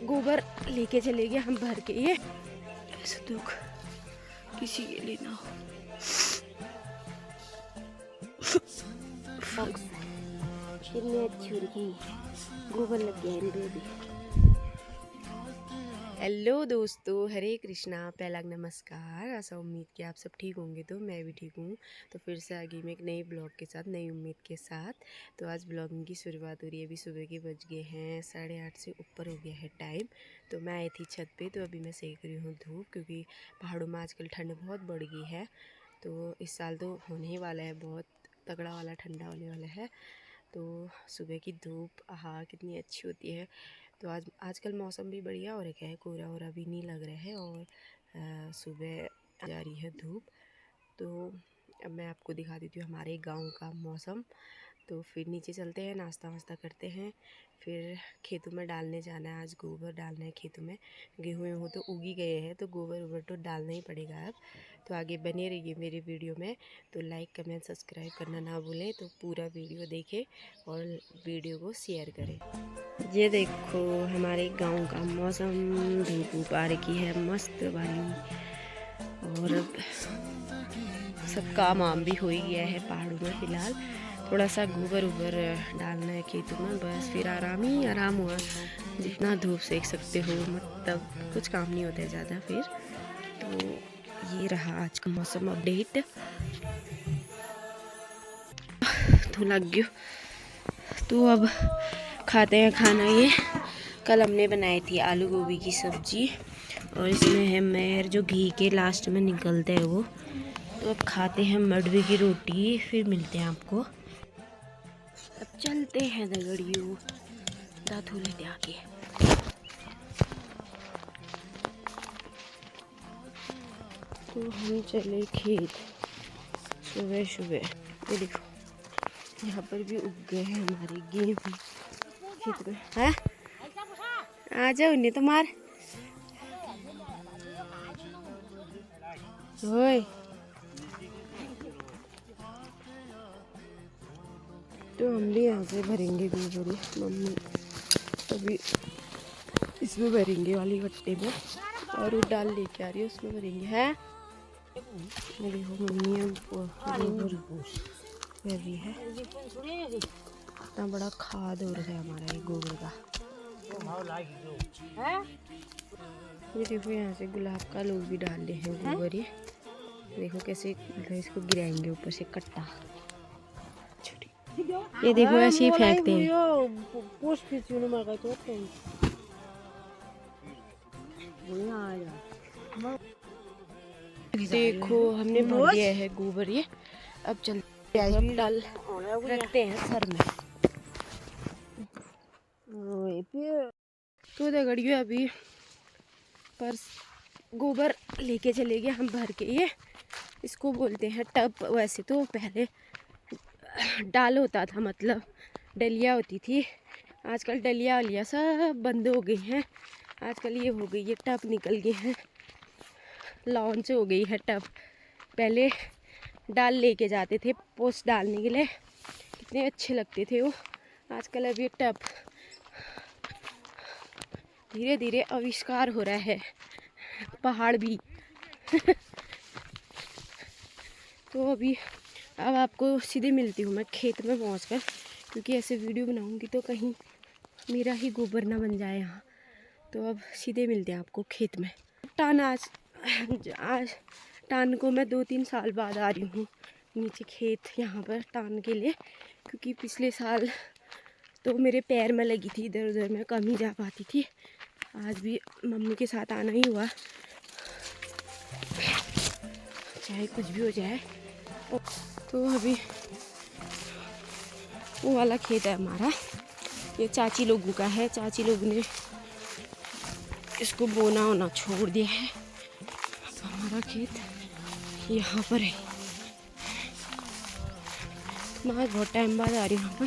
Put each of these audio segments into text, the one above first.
गोबर लेके चले गए हम भर के। ये ऐसा दुख किसी के लिए ना हो। कितनी अच्छी उनकी गोबर लग गया इनपे भी। हेलो दोस्तों, हरे कृष्णा, पहला नमस्कार। ऐसा उम्मीद कि आप सब ठीक होंगे। तो मैं भी ठीक हूँ। तो फिर से आगे मैं एक नई ब्लॉग के साथ, नई उम्मीद के साथ। तो आज ब्लॉगिंग की शुरुआत हो रही है। अभी सुबह के बज गए हैं 8:30 से ऊपर हो गया है टाइम। तो मैं आई थी छत पे, तो अभी मैं सेक रही हूँ धूप, क्योंकि पहाड़ों में आजकल ठंड बहुत बढ़ गई है। तो इस साल तो होने ही वाला है, बहुत तगड़ा वाला ठंडा होने वाला है। तो सुबह की धूप आहा कितनी अच्छी होती है। तो आजकल मौसम भी बढ़िया हो रखा है, कोहरा वोहरा भी नहीं लग रहा है, और सुबह जा रही है धूप। तो अब मैं आपको दिखा देती हूँ हमारे गांव का मौसम। तो फिर नीचे चलते हैं, नाश्ता वास्ता करते हैं, फिर खेतों में डालने जाना है। आज गोबर डालना है खेतों में। गेहूँ वेहूँ तो उगी गए हैं, तो गोबर वोबर तो डालना ही पड़ेगा अब। तो आगे बने रहिए मेरी वीडियो में। तो लाइक कमेंट सब्सक्राइब करना ना भूलें। तो पूरा वीडियो देखें और वीडियो को शेयर करें। ये देखो हमारे गांव का मौसम, धूप आ रखी है मस्त वाली। और अब सब काम वाम भी हो ही गया है पहाड़ों में। फ़िलहाल थोड़ा सा गोबर उबर डालना है खेतों में, बस फिर आराम ही आराम हुआ। जितना धूप सेक सकते हो, मतलब कुछ काम नहीं होता है ज़्यादा फिर। तो ये रहा आज का मौसम अपडेट। तो लग गयो। तो अब खाते हैं खाना। ये कल हमने बनाई थी आलू गोभी की सब्जी, और इसमें है मैर जो घी के लास्ट में निकलते हैं वो। तो अब खाते हैं मडवे की रोटी, फिर मिलते हैं आपको। अब चलते हैं दगड़ियों, दातू लेते आके। तो हम चले खेत सुबह सुबह। ये देखो यहाँ पर भी उग गए हैं हमारे गेहूँ खेत में। है आ जाओ नहीं तो मार। ओए तो हम भी यहाँ से भरेंगे गोबर। मम्मी अभी इसमें भरेंगे वाली गट्टे में, और वो डाल लेके आ रही है, उसमें भरेंगे। है ये देखो मम्मी अब गोबर कर रही है। इतना बड़ा खाद हो रहा है हमारा ये गोबर का। ये देखो यहाँ से गुलाब का लोग भी डाल रहे हैं गोबर। ये देखो कैसे इसको गिराएंगे ऊपर से कट्टा। ये देखो ऐसे ही फेंकते हैं। देखो हमने भर दिया है गोबर। ये अब चलते हैं, डाल रखते हैं सर में। तो दगड़ियों अभी पर गोबर लेके चले गए हम भर के। ये इसको बोलते हैं टब। वैसे तो पहले डाल होता था, मतलब डलिया होती थी। आजकल डलिया वलिया सब बंद हो गई हैं। आजकल ये हो गई है टब, निकल गए हैं, लॉन्च हो गई है टब। पहले डाल लेके जाते थे पोस्ट डालने के लिए, कितने अच्छे लगते थे वो। आजकल अब ये टब धीरे धीरे आविष्कार हो रहा है, पहाड़ भी। तो अभी अब आपको सीधे मिलती हूँ मैं खेत में पहुँचकर, क्योंकि ऐसे वीडियो बनाऊँगी तो कहीं मेरा ही गोबर ना बन जाए यहाँ। तो अब सीधे मिलते हैं आपको खेत में। टान आज टान को मैं 2-3 साल बाद आ रही हूँ नीचे खेत यहाँ पर टान के लिए, क्योंकि पिछले साल तो मेरे पैर में लगी थी, इधर उधर मैं कम ही जा पाती थी। आज भी मम्मी के साथ आना ही हुआ, चाहे कुछ भी हो जाए। तो अभी वो वाला खेत है हमारा, ये चाची लोगों का है। चाची लोगों ने इसको बोना होना छोड़ दिया है। हमारा खेत यहाँ पर है। मैं बहुत टाइम बाद आ रही हूँ यहाँ पर।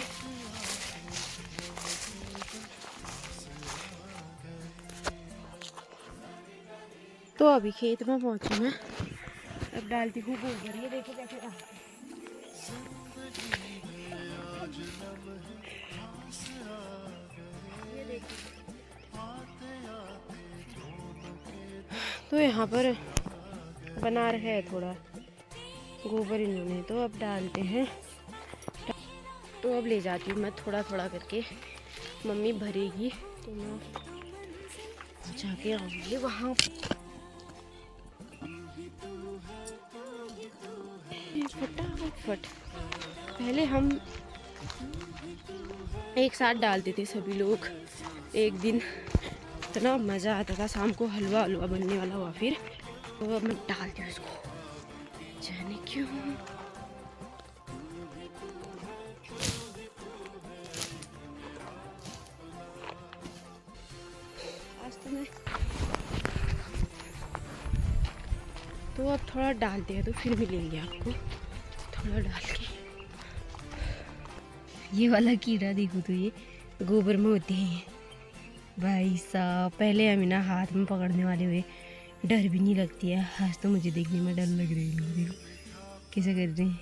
तो अभी खेत में पहुँची मैं, अब डालती हूँ गोबर। ये देखो कैसे डालते हैं। ये देखो तो यहाँ पर बना रखा है थोड़ा गोबर इन्होंने, तो अब डालते हैं। तो अब ले जाती हूँ मैं थोड़ा थोड़ा करके, मम्मी भरेगी तो मैं जाके आऊँगी वहाँ। फटाफट पहले हम एक साथ डालते थे सभी लोग। एक दिन इतना मज़ा आता था, शाम को हलवा हलवा बनने वाला हुआ फिर। तो अब मैं डालती हूँ इसको, जाने क्यों। आज तो मैं तो अब थोड़ा डालते हैं तो फिर मिलेंगे आपको थोड़ा डाल के। ये वाला कीड़ा देखो तो ये गोबर में होते हैं भाई साहब। पहले हम ना हाथ में पकड़ने वाले हुए, डर भी नहीं लगती है। आज तो मुझे देखने में डर लग रही है। देखो कैसे कर रहे हैं।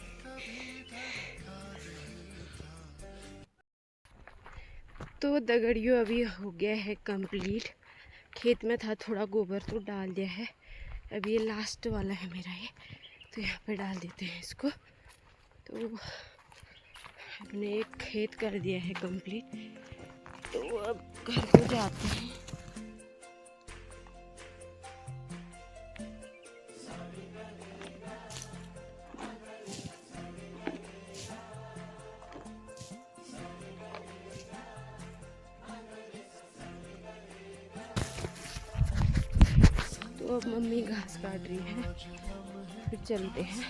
तो दगड़ियों अभी हो गया है कंप्लीट। खेत में था थोड़ा गोबर तो डाल दिया है। अभी ये लास्ट वाला है मेरा ये, तो यहाँ पे डाल देते हैं इसको। तो हमने एक खेत कर दिया है कंप्लीट, तो अब घर को जाते हैं। तो अब मम्मी घास काट रही है, फिर चलते हैं।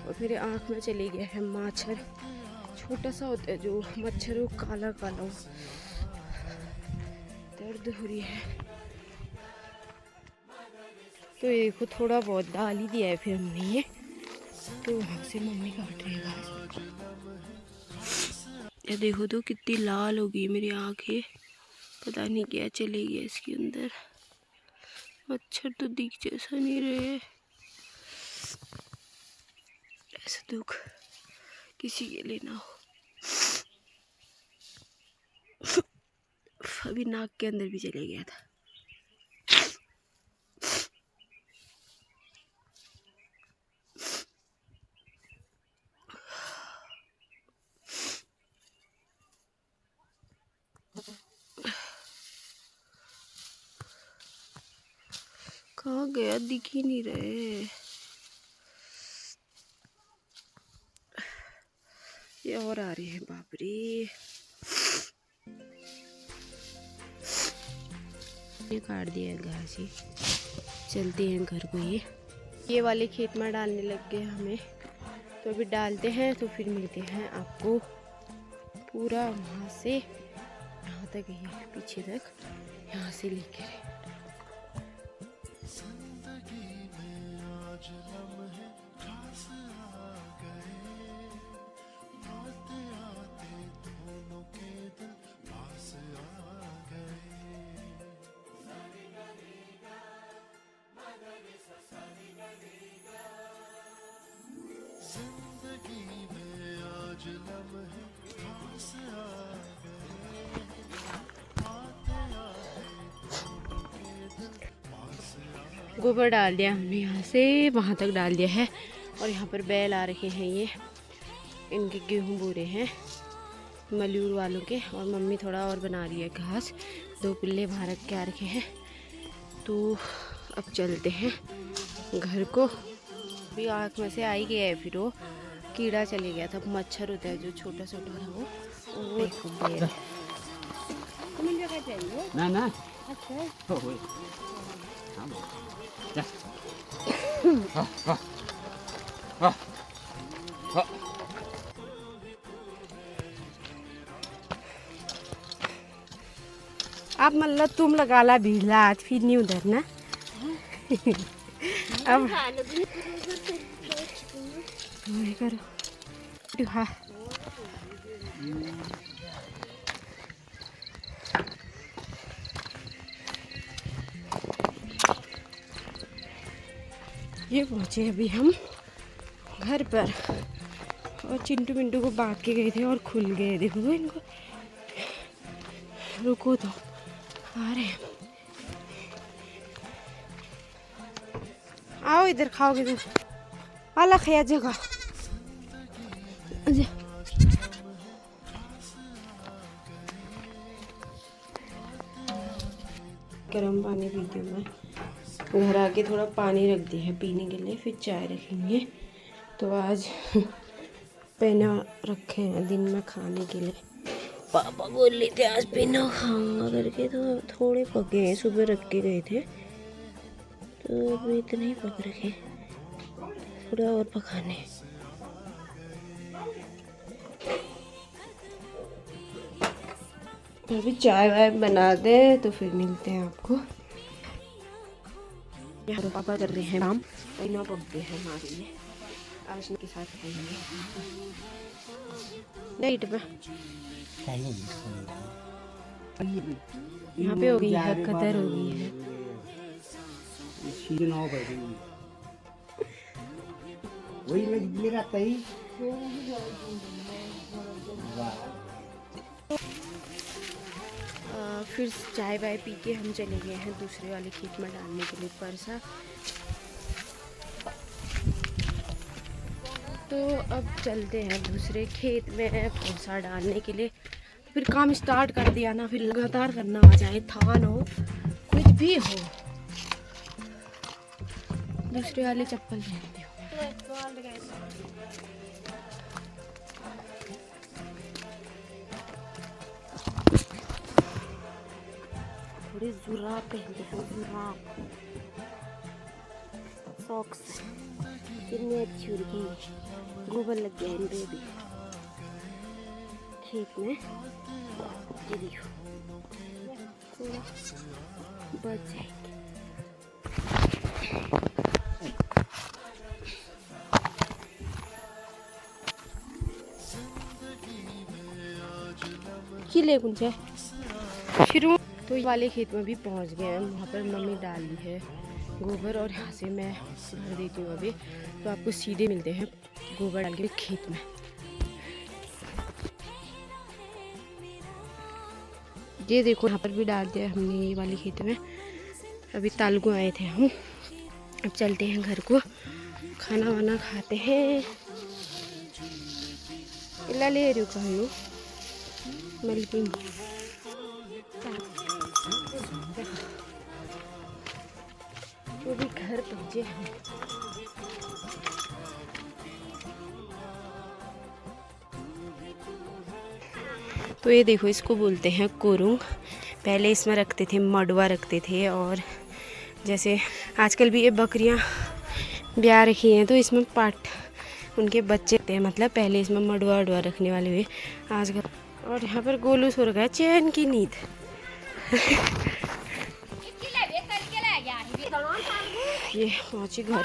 और मेरे आँख में चले गया है मच्छर, छोटा सा होता है जो मच्छर, वो काला काला हो, दर्द हो रही है। तो ये को थोड़ा बहुत डाल ही दिया है फिर हमने ये, तो वहाँ से मम्मी काट रही है घास। ये देखो तो कितनी लाल हो गई मेरी आँखें, पता नहीं क्या चले गया इसके अंदर। मच्छर तो दिख जैसा नहीं रहे, ऐसा दुख किसी के लिए ना हो। अभी नाक के अंदर भी चले गया था। कहाँ गया, दिख ही नहीं रहे। ये और आ रही है, बाप रे। ये काट दिया है घास ही। चलते हैं घर को। ये वाले खेत में डालने लग गए हमें, तो अभी डालते हैं तो फिर मिलते हैं आपको पूरा वहाँ से यहाँ तक, ये पीछे तक, यहाँ से लेकर। गोबर डाल दिया हमने, यहाँ से वहाँ तक डाल दिया है। और यहाँ पर बैल आ रखे हैं, ये इनके गेहूँ बो रहे हैं मल्यूर वालों के। और मम्मी थोड़ा और बना रही है घास, 2 पिल्ले बाहर रख के आ रखे हैं। तो अब चलते हैं घर को। अभी आँख में से आ ही गया है, फिर वो कीड़ा चले गया था, मच्छर होता है जो छोटा छोटा था वो ना ना। अच्छा आप मतलब तुम लगा ला भीला आज, फिर नहीं उधर ना। अब करो हाँ। ये पहुँचे अभी हम घर पर, और चिंटू मिंटू को बांध के गए थे और खुल गए। देखो इनको, रुको तो आ रहे हैं। आओ इधर खाओगे तो अलग है जगह। गर्म पानी पीती हूँ मैं। घर आके थोड़ा पानी रख दिया है पीने के लिए, फिर चाय रखेंगे। तो आज पेना रखे हैं दिन में खाने के लिए। पापा बोल रहे थे आज पेना खाऊंगा करके, तो थोड़े पके हैं, सुबह रख के गए थे तो अभी इतने ही पक रखे, थोड़ा और पकाने। अभी चाय वाय बना दे तो फिर मिलते हैं आपको। यहाँ पापा कर रहे हैं काम, पेना पकते हैं हमारे लिए, आज के साथ खाएंगे। नहीं पे यहाँ पे हो गई है, कदर हो गई है। वही मेरा तई फिर चाय वाय पी के हम चले गए हैं दूसरे वाले खेत में डालने के लिए परसा। तो अब चलते हैं दूसरे खेत में परसा डालने के लिए। फिर काम स्टार्ट कर दिया ना, फिर लगातार करना आ जाए, थान हो कुछ भी हो। दूसरे वाले चप्पल पहनती हूँ। थोड़ी जुराब पहनते हैं, जुराब सॉक्स कितनी अच्छी हो रही है। गोबर लग गया इन पे भी खेत में, ये देखो थोड़ा बच जाएगी। किले कुछ है फिर तो वाले खेत में भी पहुंच गए हैं। वहाँ पर मम्मी डाली है गोबर और यहाँ से मैं भर देती हूँ अभी। तो आपको सीधे मिलते हैं गोबर डाल के खेत में। ये देखो यहाँ पर भी डाल दिया हमने ये वाली खेत में। अभी तालगु आए थे हम, अब चलते हैं घर को, खाना वाना खाते हैं। इला ले रही हूँ मलकी वो भी घर पहुँचे हैं। तो ये देखो इसको बोलते हैं कुरुंग। पहले इसमें रखते थे, मडवा रखते थे, और जैसे आजकल भी ये बकरियां ब्याह रखी हैं तो इसमें पाट उनके बच्चे थे, मतलब पहले इसमें मडवा वडवा रखने वाले हुए आजकल। और यहाँ पर गोलू सो रखा है चैन की नींद। ये पहुंची घर।